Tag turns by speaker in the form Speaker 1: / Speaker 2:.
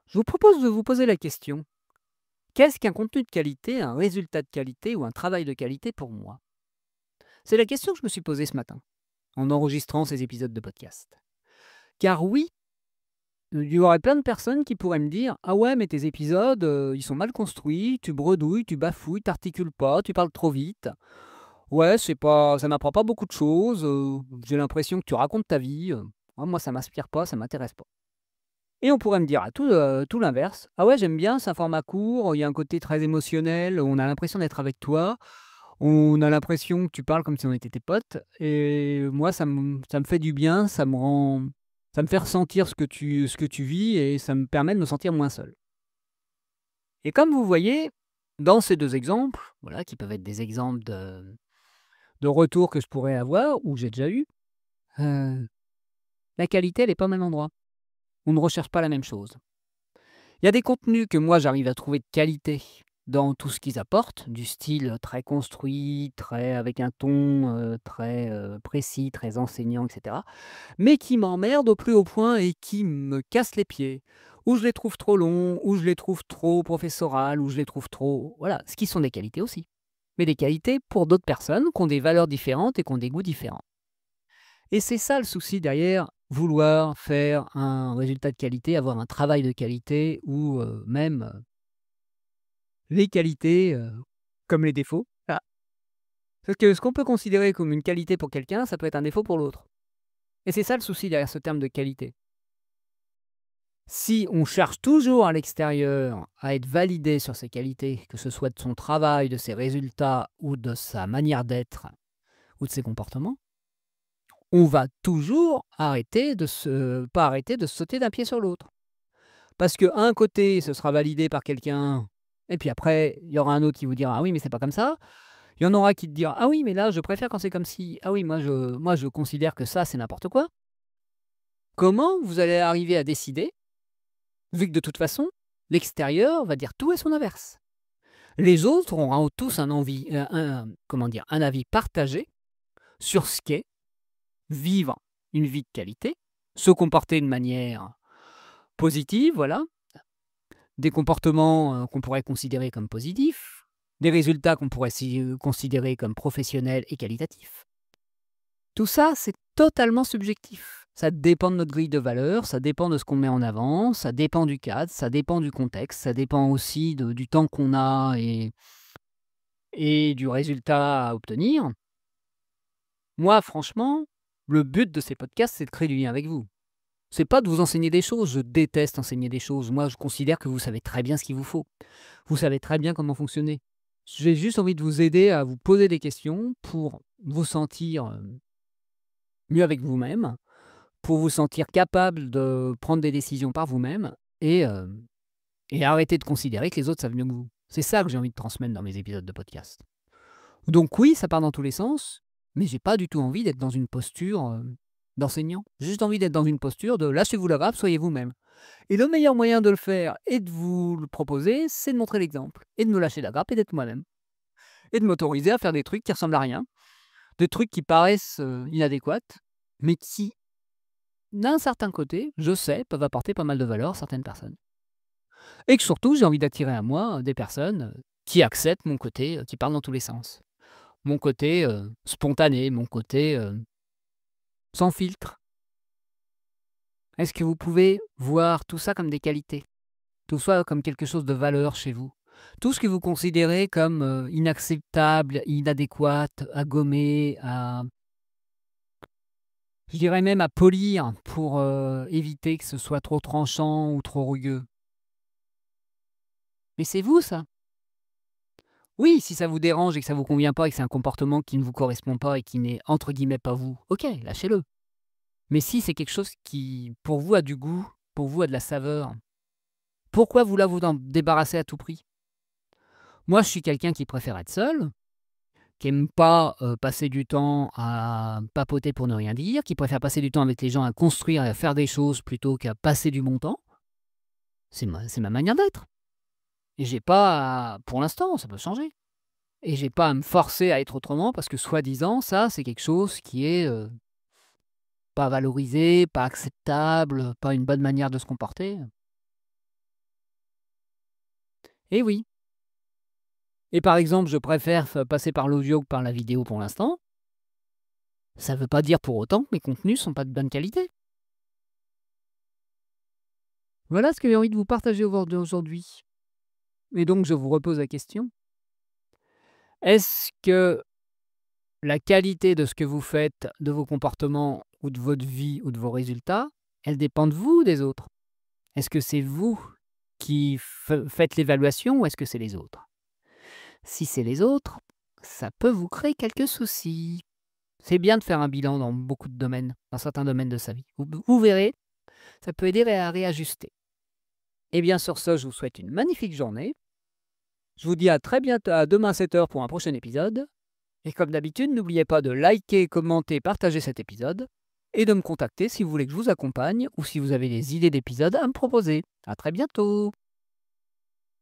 Speaker 1: Je vous propose de vous poser la question. Qu'est-ce qu'un contenu de qualité, un résultat de qualité ou un travail de qualité pour moi? C'est la question que je me suis posée ce matin, en enregistrant ces épisodes de podcast. Car oui, il y aurait plein de personnes qui pourraient me dire: «Ah ouais, mais tes épisodes, ils sont mal construits, tu bredouilles, tu bafouilles, t'articules pas, tu parles trop vite. Ouais, c'est pas ça m'apprend pas beaucoup de choses, j'ai l'impression que tu racontes ta vie, ah moi ça m'inspire pas, ça m'intéresse pas». Et on pourrait me dire à tout l'inverse: «Ah ouais, j'aime bien, c'est un format court, il y a un côté très émotionnel, on a l'impression d'être avec toi, on a l'impression que tu parles comme si on était tes potes et moi ça me fait du bien, ça me fait ressentir ce que tu vis et ça me permet de me sentir moins seul». Et comme vous voyez, dans ces 2 exemples, voilà, qui peuvent être des exemples de retours que je pourrais avoir ou que j'ai déjà eu, heu, la qualité elle est pas au même endroit. On ne recherche pas la même chose. Il y a des contenus que moi j'arrive à trouver de qualité dans tout ce qu'ils apportent, du style très construit, très avec un ton, très, précis, très enseignant et cetera, mais qui m'emmerdent au plus haut point et qui me cassent les pieds. Ou je les trouve trop longs, ou je les trouve trop professorales, ou je les trouve trop voilà, ce qui sont des qualités aussi. Mais des qualités pour d'autres personnes qui ont des valeurs différentes et qui ont des goûts différents. Et c'est ça le souci derrière vouloir faire un résultat de qualité, avoir un travail de qualité ou même, les qualités, comme les défauts. Ah, parce que ce qu'on peut considérer comme une qualité pour quelqu'un, ça peut être un défaut pour l'autre. Et c'est ça le souci derrière ce terme de qualité. Si on cherche toujours à l'extérieur à être validé sur ses qualités, que ce soit de son travail, de ses résultats ou de sa manière d'être ou de ses comportements, on va toujours pas arrêter de sauter d'un pied sur l'autre. Parce qu'un côté, ce sera validé par quelqu'un et puis après, il y aura un autre qui vous dira: «Ah oui, mais c'est pas comme ça». Il y en aura qui te diront: «Ah oui, mais là, je préfère quand c'est comme ci. Ah oui, moi je considère que ça, c'est n'importe quoi». Comment vous allez arriver à décider, vu que de toute façon, l'extérieur va dire tout et son inverse? Les autres auront tous comment dire? Un avis partagé sur ce qu'est vivre une vie de qualité, se comporter de manière positive, voilà, des comportements, qu'on pourrait considérer comme positifs, des résultats qu'on pourrait considérer comme professionnels et qualitatifs. Tout ça, c'est totalement subjectif. Ça dépend de notre grille de valeurs, ça dépend de ce qu'on met en avant, ça dépend du cadre, ça dépend du contexte, ça dépend aussi du temps qu'on a et du résultat à obtenir. Moi, franchement, le but de ces podcasts, c'est de créer du lien avec vous. C'est pas de vous enseigner des choses, je déteste enseigner des choses. Moi, je considère que vous savez très bien ce qu'il vous faut. Vous savez très bien comment fonctionner. J'ai juste envie de vous aider à vous poser des questions pour vous sentir mieux avec vous-même, pour vous sentir capable de prendre des décisions par vous-même et arrêter de considérer que les autres savent mieux que vous. C'est ça que j'ai envie de transmettre dans mes épisodes de podcast. Donc oui, ça part dans tous les sens, mais j'ai pas du tout envie d'être dans une posture, d'enseignant. J'ai juste envie d'être dans une posture de lâchez-vous la grappe, soyez vous-même. Et le meilleur moyen de le faire et de vous le proposer, c'est de montrer l'exemple et de me lâcher la grappe et d'être moi-même et de m'autoriser à faire des trucs qui ressemblent à rien, des trucs qui paraissent, inadéquats, mais qui, d'un certain côté, je sais, peuvent apporter pas mal de valeur à certaines personnes. Et que surtout, j'ai envie d'attirer à moi des personnes qui acceptent mon côté, qui parle dans tous les sens. Mon côté spontané, mon côté sans filtre. Est-ce que vous pouvez voir tout ça comme des qualités? Tout ça comme quelque chose de valeur chez vous? Tout ce que vous considérez comme inacceptable, inadéquat, à gommer, je dirais même à polir pour éviter que ce soit trop tranchant ou trop rugueux. Mais c'est vous ça! Oui, si ça vous dérange et que ça vous convient pas et que c'est un comportement qui ne vous correspond pas et qui n'est entre guillemets «pas vous», OK, lâchez-le. Mais si c'est quelque chose qui, pour vous, a du goût, pour vous, a de la saveur, pourquoi vouloir vous en débarrasser à tout prix? Moi, je suis quelqu'un qui préfère être seul, qui aime pas, passer du temps à papoter pour ne rien dire, qui préfère passer du temps avec les gens à construire et à faire des choses plutôt qu'à passer du bon temps. C'est ma manière d'être et j'ai pas à pour l'instant, ça peut changer et j'ai pas à me forcer à être autrement parce que soi-disant, ça, c'est quelque chose qui est, pas valorisé, pas acceptable, pas une bonne manière de se comporter. Eh oui. Et par exemple, je préfère passer par l'audio que par la vidéo pour l'instant. Ça ne veut pas dire pour autant que mes contenus sont pas de bonne qualité. Voilà ce que j'ai envie de vous partager aujourd'hui. Et donc, je vous repose la question. Est-ce que la qualité de ce que vous faites, de vos comportements ou de votre vie ou de vos résultats, elle dépend de vous ou des autres? Est-ce que c'est vous qui faites l'évaluation ou est-ce que c'est les autres? Si c'est les autres, ça peut vous créer quelques soucis. C'est bien de faire un bilan dans beaucoup de domaines, dans certains domaines de sa vie. Vous verrez, ça peut aider à réajuster. Et bien sur ce, je vous souhaite une magnifique journée. Je vous dis à très bientôt, à demain 7h pour un prochain épisode. Et comme d'habitude, n'oubliez pas de liker, commenter, partager cet épisode et de me contacter si vous voulez que je vous accompagne ou si vous avez des idées d'épisodes à me proposer. À très bientôt!